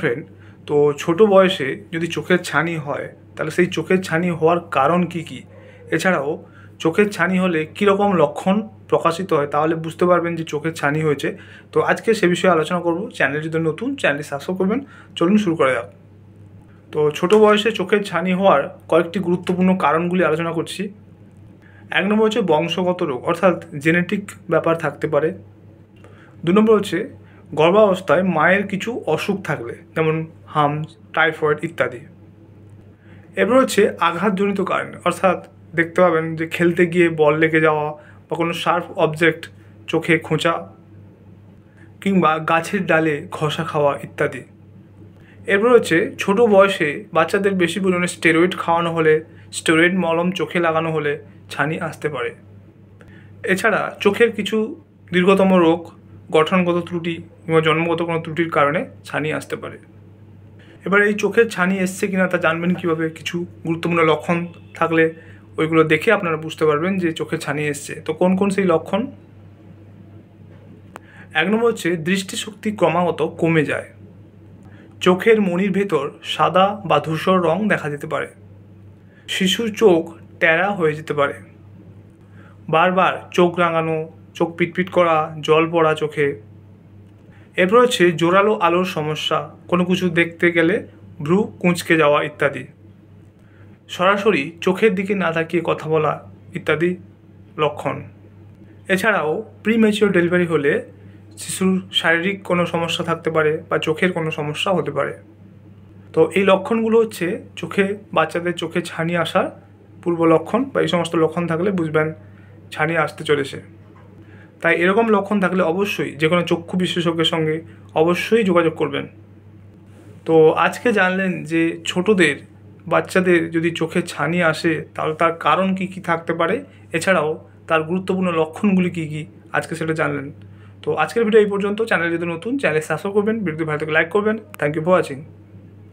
Friend, তো ছোট বয়সে যদি চোখের ছানি হয় তাহলে সেই চোখের ছানি হওয়ার কারণ কি কি, এছাড়াও চোখের ছানি হলে কীরকম লক্ষণ প্রকাশিত হয় তাহলে বুঝতে পারবেন যে চোখের ছানি হয়েছে। তো আজকে সে বিষয়ে আলোচনা করব। চ্যানেল যদি নতুন, চ্যানেলটি সাবস্ক্রাইব করবেন। চলুন শুরু করা যাক। তো ছোট বয়সে চোখের ছানি হওয়ার কয়েকটি গুরুত্বপূর্ণ কারণগুলি আলোচনা করছি। এক নম্বর হচ্ছে বংশগত রোগ, অর্থাৎ জেনেটিক ব্যাপার থাকতে পারে। দু নম্বর হচ্ছে গর্ভাবস্থায় মায়ের কিছু অসুখ থাকলে, যেমন হামস, টাইফয়েড ইত্যাদি। এরপর হচ্ছে আঘাতজনিত কারণ, অর্থাৎ দেখতে পাবেন যে খেলতে গিয়ে বল লেগে যাওয়া বা কোনো শার্প অবজেক্ট চোখে খোঁচা কিংবা গাছের ডালে ঘষা খাওয়া ইত্যাদি। এরপর হচ্ছে ছোট বয়সে বাচ্চাদের বেশি পরিমাণে স্টেরয়েড খাওয়ানো হলে, স্টেরয়েড মলম চোখে লাগানো হলে ছানি আসতে পারে। এছাড়া চোখের কিছু দীর্ঘতম রোগ, গঠনগত ত্রুটি কিংবা জন্মগত কোনো ত্রুটির কারণে ছানি আসতে পারে। এবার এই চোখের ছানি এসছে কিনা তা জানবেন কীভাবে? কিছু গুরুত্বপূর্ণ লক্ষণ থাকলে ওইগুলো দেখে আপনারা বুঝতে পারবেন যে চোখের ছানি এসছে। তো কোন কোন সেই লক্ষণ? এক নম্বর হচ্ছে দৃষ্টিশক্তি ক্রমাগত কমে যায়। চোখের মণির ভেতর সাদা বা ধূসর রং দেখা যেতে পারে। শিশুর চোখ ট্যারা হয়ে যেতে পারে। বারবার চোখ রাঙানো, চোখ পিটপিট করা, জল পড়া চোখে। এরপর হচ্ছে জোরালো আলোর সমস্যা, কোনো কিছু দেখতে গেলে ভ্রু কুঁচকে যাওয়া ইত্যাদি। সরাসরি চোখের দিকে না তাকিয়ে কথা বলা ইত্যাদি লক্ষণ। এছাড়াও প্রিম্যাচিওর ডেলিভারি হলে শিশুর শারীরিক কোনো সমস্যা থাকতে পারে বা চোখের কোনো সমস্যা হতে পারে। তো এই লক্ষণগুলো হচ্ছে বাচ্চাদের চোখে ছানি আসার পূর্ব লক্ষণ, বা এই সমস্ত লক্ষণ থাকলে বুঝবেন ছানি আসতে চলেছে। তাই এরকম লক্ষণ থাকলে অবশ্যই যে কোনো চক্ষু বিশেষজ্ঞের সঙ্গে অবশ্যই যোগাযোগ করবেন। তো আজকে জানলেন যে বাচ্চাদের যদি চোখে ছানি আসে তাহলে তার কারণ কি কি থাকতে পারে, এছাড়াও তার গুরুত্বপূর্ণ লক্ষণগুলি কি কি, আজকে সেটা জানলেন। তো আজকের ভিডিও এই পর্যন্ত। চ্যানেল যদি নতুন, চ্যানেল সাবস্ক্রাইব করবেন, ভিডিওটি ভালো থেকে লাইক করবেন। Thank you for watching.